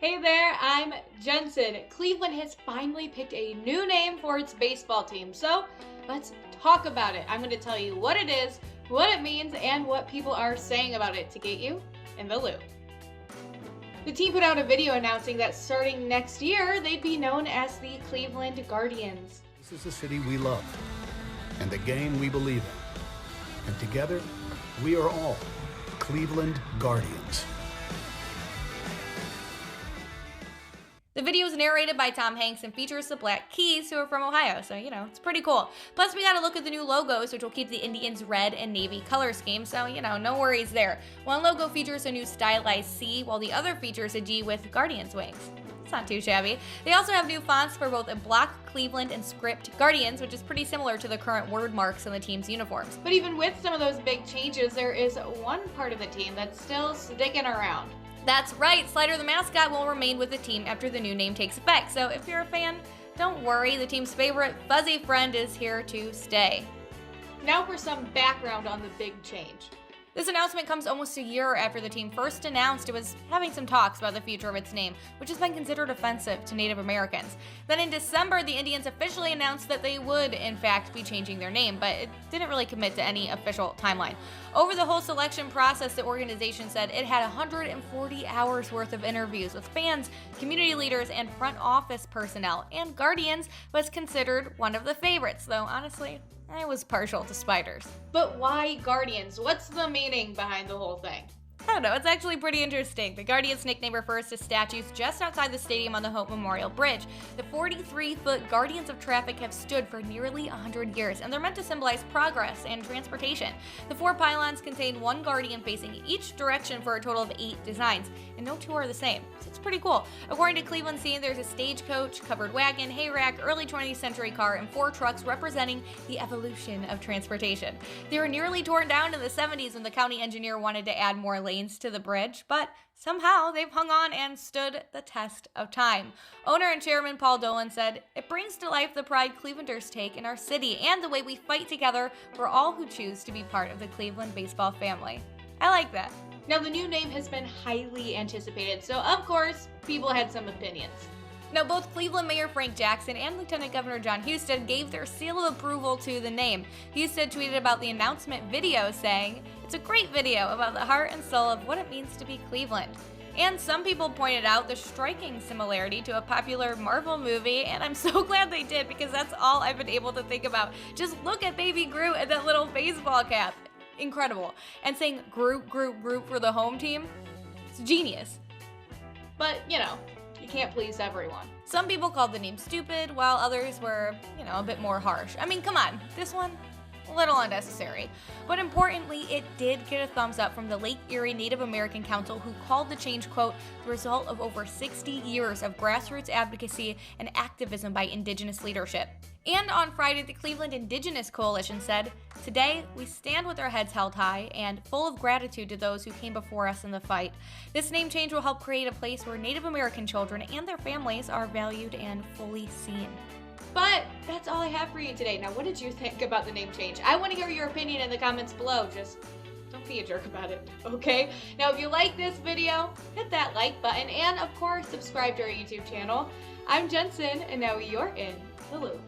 Hey there, I'm Jenson. Cleveland has finally picked a new name for its baseball team, so let's talk about it. I'm going to tell you what it is, what it means, and what people are saying about it to get you in the loop. The team put out a video announcing that starting next year, they'd be known as the Cleveland Guardians. This is the city we love and the game we believe in. And together, we are all Cleveland Guardians. The video is narrated by Tom Hanks and features the Black Keys, who are from Ohio, so it's pretty cool. Plus, we gotta look at the new logos, which will keep the Indians' red and navy color scheme, so no worries there. One logo features a new stylized C, while the other features a G with Guardians wings. It's not too shabby. They also have new fonts for both a block Cleveland and script Guardians, which is pretty similar to the current word marks in the team's uniforms. But even with some of those big changes, there is one part of the team that's still sticking around. That's right, Slider the mascot will remain with the team after the new name takes effect, so if you're a fan, don't worry, the team's favorite fuzzy friend is here to stay. Now for some background on the big change. This announcement comes almost a year after the team first announced it was having some talks about the future of its name, which has been considered offensive to Native Americans. Then in December, the Indians officially announced that they would, in fact, be changing their name, but it didn't really commit to any official timeline. Over the whole selection process, the organization said it had 140 hours worth of interviews with fans, community leaders, and front office personnel, and Guardians was considered one of the favorites, though honestly, I was partial to spiders. But why Guardians? What's the meaning behind the whole thing? I don't know, it's actually pretty interesting. The Guardians nickname refers to statues just outside the stadium on the Hope Memorial Bridge. The 43-foot Guardians of Traffic have stood for nearly 100 years, and they're meant to symbolize progress and transportation. The 4 pylons contain one Guardian facing each direction for a total of 8 designs, and no 2 are the same, so it's pretty cool. According to Cleveland Scene, there's a stagecoach, covered wagon, hay rack, early 20th century car, and 4 trucks representing the evolution of transportation. They were nearly torn down in the 70s when the county engineer wanted to add more lanes to the bridge, but somehow they've hung on and stood the test of time. Owner and chairman Paul Dolan said, "It brings to life the pride Clevelanders take in our city and the way we fight together for all who choose to be part of the Cleveland baseball family." I like that. Now the new name has been highly anticipated, so of course, people had some opinions. Now, both Cleveland Mayor Frank Jackson and Lieutenant Governor John Husted gave their seal of approval to the name. Husted tweeted about the announcement video saying, "It's a great video about the heart and soul of what it means to be Cleveland." And some people pointed out the striking similarity to a popular Marvel movie, and I'm so glad they did because that's all I've been able to think about. Just look at Baby Groot and that little baseball cap. Incredible. And saying Groot, Groot, Groot for the home team, it's genius. But, you can't please everyone. Some people called the name stupid, while others were, a bit more harsh. I mean, come on, this one, a little unnecessary. But importantly, it did get a thumbs up from the Lake Erie Native American Council, who called the change, quote, the result of over 60 years of grassroots advocacy and activism by Indigenous leadership. And on Friday, the Cleveland Indigenous Coalition said, "Today, we stand with our heads held high and full of gratitude to those who came before us in the fight. This name change will help create a place where Native American children and their families are valued and fully seen." But that's all I have for you today. Now, what did you think about the name change? I want to hear your opinion in the comments below. Just don't be a jerk about it, okay? Now, if you like this video, hit that like button and, of course, subscribe to our YouTube channel. I'm Jenson, and now you're in the loop.